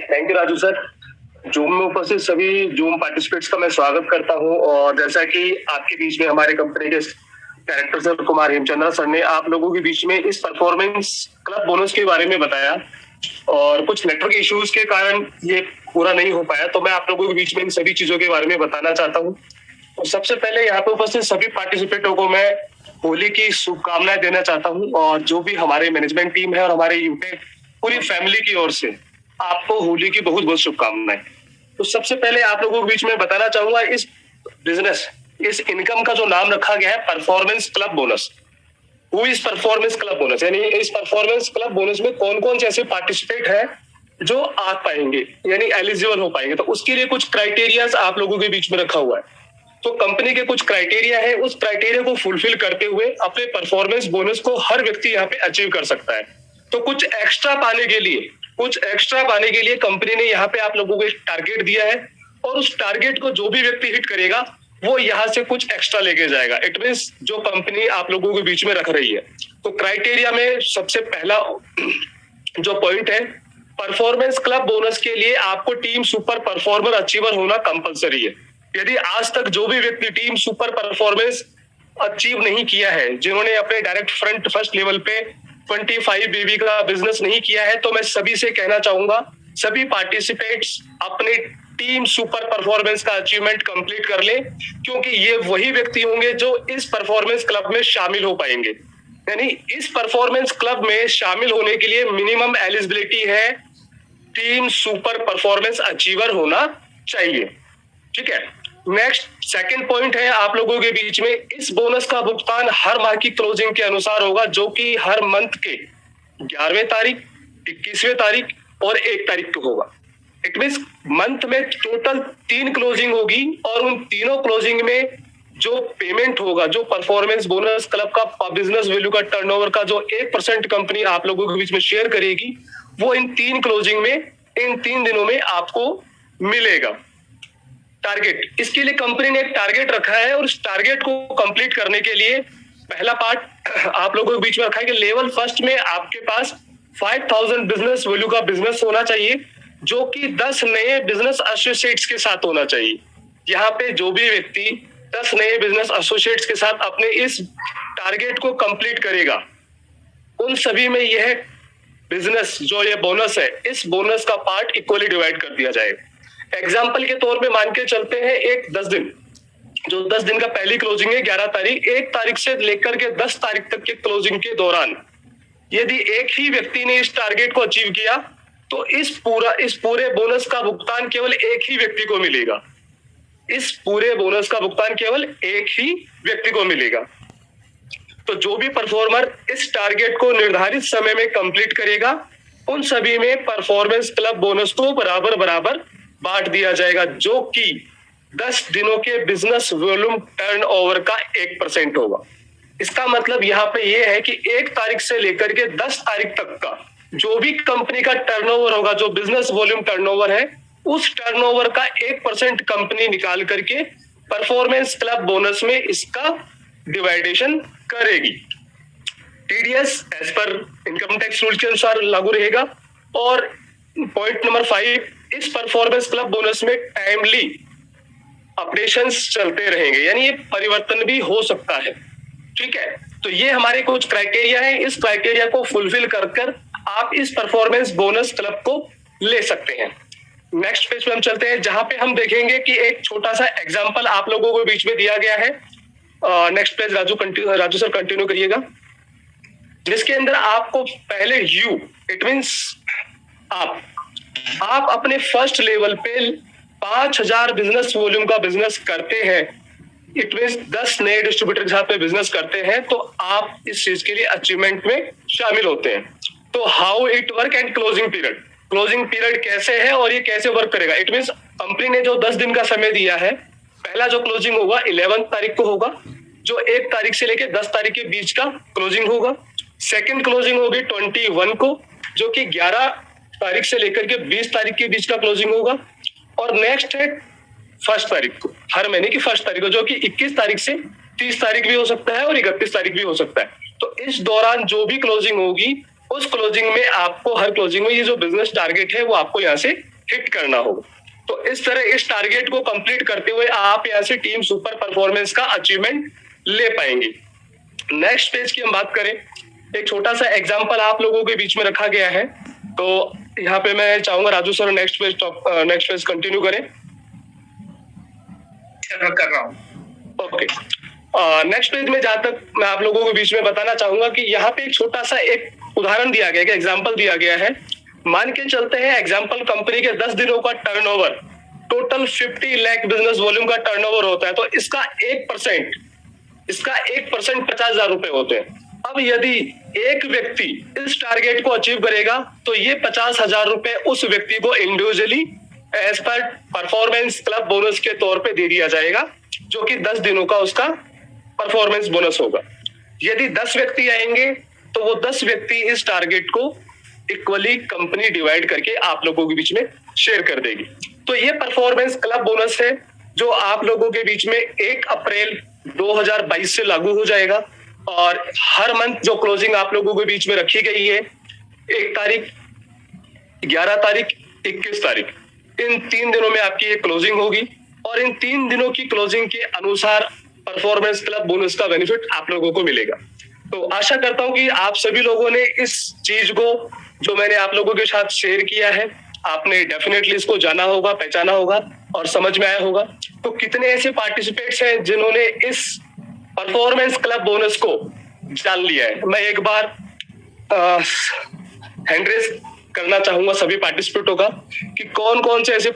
Thank you Raju sir. Zoom में उपस्थित सभी जूम पार्टिसिपेट्स का मैं स्वागत करता हूं। और जैसा कि आपके बीच में हमारे कंपनी के director sir Kumar Hemchandra sir ने आप लोगों के बीच में इस परफॉर्मेंस क्लब बोनस के बारे में बताया और कुछ नेटवर्क इश्यूज के कारण ये पूरा नहीं हो पाया, तो मैं आप लोगों के बीच में इन सभी चीजों के बारे में बताना चाहता हूँ। तो सबसे पहले यहाँ पे उपस्थित सभी पार्टिसिपेंटों को मैं होली की शुभकामनाएं देना चाहता हूँ और जो भी हमारे मैनेजमेंट टीम है और हमारे यूटेक पूरी फैमिली की ओर से आपको होली की बहुत बहुत शुभकामनाएं। तो सबसे पहले आप लोगों के बीच में बताना चाहूंगा इस बिजनेस, इस इनकम का जो नाम रखा गया है परफॉर्मेंस क्लब बोनस। वो इस परफॉर्मेंस क्लब बोनस यानी इस परफॉर्मेंस क्लब बोनस में कौन कौन से ऐसे पार्टिसिपेट है जो आ पाएंगे यानी एलिजिबल हो पाएंगे, तो उसके लिए कुछ क्राइटेरियाज आप लोगों के बीच में रखा हुआ है। तो कंपनी के कुछ क्राइटेरिया है, उस क्राइटेरिया को फुलफिल करते हुए अपने परफॉर्मेंस बोनस को हर व्यक्ति यहाँ पे अचीव कर सकता है। तो कुछ एक्स्ट्रा पाने के लिए कंपनी ने यहाँ पे आप लोगों को एक टारगेट दिया है और उस टारगेट को जो भी व्यक्ति हिट करेगा वो यहाँ से कुछ एक्स्ट्रा लेके जाएगा। इट मींस जो कंपनी आप लोगों के बीच में रख रही है। तो क्राइटेरिया में सबसे पहला जो पॉइंट है, परफॉर्मेंस क्लब बोनस के लिए आपको टीम सुपर परफॉर्मर अचीवर होना कंपलसरी है। यदि आज तक जो भी व्यक्ति टीम सुपर परफॉर्मेंस अचीव नहीं किया है, जिन्होंने अपने डायरेक्ट फ्रंट फर्स्ट लेवल पे 25 बीबी का बिजनेस नहीं किया है, तो मैं सभी से कहना चाहूंगा सभी पार्टिसिपेट्स अपने टीम सुपर परफॉर्मेंस का अचीवमेंट कंप्लीट कर ले, क्योंकि ये वही व्यक्ति होंगे जो इस परफॉर्मेंस क्लब में शामिल हो पाएंगे। यानी इस परफॉर्मेंस क्लब में शामिल होने के लिए मिनिमम एलिजिबिलिटी है टीम सुपर परफॉर्मेंस अचीवर होना चाहिए। ठीक है। नेक्स्ट सेकंड पॉइंट है आप लोगों के बीच में, इस बोनस का भुगतान हर माह की क्लोजिंग के अनुसार होगा, जो कि हर मंथ के 11वें तारीख, 21वें तारीख और 1 तारीख को होगा। इट मींस मंथ में टोटल 3 क्लोजिंग होगी और उन तीनों क्लोजिंग में जो पेमेंट होगा, जो परफॉर्मेंस बोनस क्लब का बिजनेस वैल्यू का टर्नओवर का जो 1% कंपनी आप लोगों के बीच में शेयर करेगी, वो इन 3 क्लोजिंग में इन 3 दिनों में आपको मिलेगा। टारगेट, इसके लिए कंपनी ने एक टारगेट रखा है और उस टारगेट को कंप्लीट करने के लिए पहला पार्ट आप लोगों के बीच में रखा है कि लेवल फर्स्ट में आपके पास 5000 बिजनेस वैल्यू का बिजनेस होना चाहिए, जो कि 10 नए बिजनेस एसोसिएट्स के साथ होना चाहिए। यहाँ पे जो भी व्यक्ति 10 नए बिजनेस एसोसिएट्स के साथ अपने इस टारगेट को कंप्लीट करेगा, उन सभी में यह बिजनेस जो ये बोनस है, इस बोनस का पार्ट इक्वली डिवाइड कर दिया जाएगा। एग्जाम्पल के तौर पे मान के चलते हैं एक 10 दिन, जो 10 दिन का पहली क्लोजिंग है 11 तारीख, 1 तारीख से लेकर के 10 तारीख तक के क्लोजिंग के दौरान यदि एक ही व्यक्ति ने इस टारगेट को अचीव किया, तो इस पूरे बोनस का भुगतान केवल एक ही व्यक्ति को मिलेगा। इस पूरे बोनस का भुगतान केवल एक ही व्यक्ति को मिलेगा। तो जो भी परफॉर्मर इस टारगेट को निर्धारित समय में कंप्लीट करेगा, उन सभी में परफॉर्मेंस क्लब बोनस को बराबर बराबर बांट दिया जाएगा, जो कि 10 दिनों के बिजनेस वॉल्यूम टर्नओवर का 1% होगा। इसका मतलब यहाँ पे ये है कि 1 तारीख से लेकर के 10 तारीख तक का जो भी कंपनी का टर्नओवर होगा, जो बिजनेस वॉल्यूम टर्नओवर है, उस टर्नओवर का 1% कंपनी निकाल करके परफॉर्मेंस क्लब बोनस में इसका डिवाइडेशन करेगी। TDS as per income tax rule के अनुसार लागू रहेगा। और पॉइंट नंबर 5, इस परफॉर्मेंस क्लब बोनस में टाइमली अपडेशंस चलते रहेंगे, यानी ये परिवर्तन भी हो सकता है। ठीक है। तो ये हमारे कुछ क्राइटेरिया है, इस क्राइटेरिया को फुलफिल कर आप इस परफॉर्मेंस बोनस क्लब को ले सकते हैं। नेक्स्ट पेज पे हम चलते हैं, जहां पे हम देखेंगे कि एक छोटा सा एग्जांपल आप लोगों को बीच में दिया गया है। Next page Raju sir continue करिएगा, जिसके अंदर आपको पहले इट मींस आप अपने फर्स्ट लेवल पे 5000 बिजनेस वॉल्यूम का बिजनेस करते हैं, इट मींस 10 नए डिस्ट्रीब्यूटर के साथ पे बिजनेस करते हैं, तो आप इस चीज के लिए अचीवमेंट में शामिल होते हैं। तो how it work and closing period कैसे है और ये कैसे वर्क करेगा। इट मींस कंपनी ने जो 10 दिन का समय दिया है, पहला जो क्लोजिंग होगा 11 तारीख को होगा, जो 1 तारीख से लेकर 10 तारीख के बीच का क्लोजिंग होगा। सेकंड क्लोजिंग होगी 21 को, जो कि 11 तारीख से लेकर के 20 तारीख के बीच का क्लोजिंग होगा। और नेक्स्ट है 1 तारीख को, हर महीने की 1 तारीख को, जो कि 21 तारीख से 30 तारीख भी हो सकता है और 31 तारीख भी हो सकता है। तो इस दौरान जो भी क्लोजिंग होगी, उस क्लोजिंग में आपको हर क्लोजिंग में ये जो बिजनेस टारगेट है वो आपको यहाँ से हिट करना होगा। तो इस तरह इस टारगेट को कंप्लीट करते हुए आप यहाँ से टीम सुपर परफॉर्मेंस का अचीवमेंट ले पाएंगे। नेक्स्ट पेज की हम बात करें, एक छोटा सा एग्जांपल आप लोगों के बीच में रखा गया है। तो यहाँ पे मैं चाहूंगा Raju sir next page continue करें। कर रहा हूँ। ओके, नेक्स्ट पेज में जहां तक मैं आप लोगों के बीच में बताना चाहूंगा कि यहाँ पे एक छोटा सा एक उदाहरण दिया गया है, एग्जाम्पल दिया गया है। मान के चलते हैं एग्जाम्पल कंपनी के 10 दिनों का turnover total 50 lakh business volume का टर्नओवर होता है, तो इसका 1% 50,000 रुपए होते हैं। अब यदि एक व्यक्ति इस टारगेट को अचीव करेगा तो ये 50,000 रुपए उस व्यक्ति को individually as per performance club bonus के तौर पे दे दिया जाएगा, जो कि 10 दिनों का उसका परफॉर्मेंस बोनस होगा। यदि 10 व्यक्ति आएंगे तो वो 10 व्यक्ति इस टारगेट को इक्वली कंपनी डिवाइड करके आप लोगों के बीच में शेयर कर देगी। तो ये परफॉर्मेंस क्लब बोनस है जो आप लोगों के बीच में 1 अप्रैल 2022 से लागू हो जाएगा। और हर मंथ जो क्लोजिंग आप लोगों के बीच में रखी गई है, 1 तारीख, 11 तारीख, 21 तारीख, इन 3 दिनों में आपकी ये क्लोजिंग होगी और इन 3 दिनों की क्लोजिंग के अनुसार परफॉर्मेंस क्लब बोनस का बेनिफिट आप लोगों को मिलेगा। तो आशा करता हूं कि आप सभी लोगों ने इस चीज को जो मैंने आप लोगों के साथ शेयर किया है, आपने डेफिनेटली इसको जाना होगा, पहचाना होगा और समझ में आया होगा। तो कितने ऐसे पार्टिसिपेट्स हैं जिन्होंने इस परफॉर्मेंस क्लब बोनस को जान लिया है? मैं एक बार हैंड रेज करना चाहूंगा सभी पार्टिसिपेंटों का कि कौन कौन से ऐसे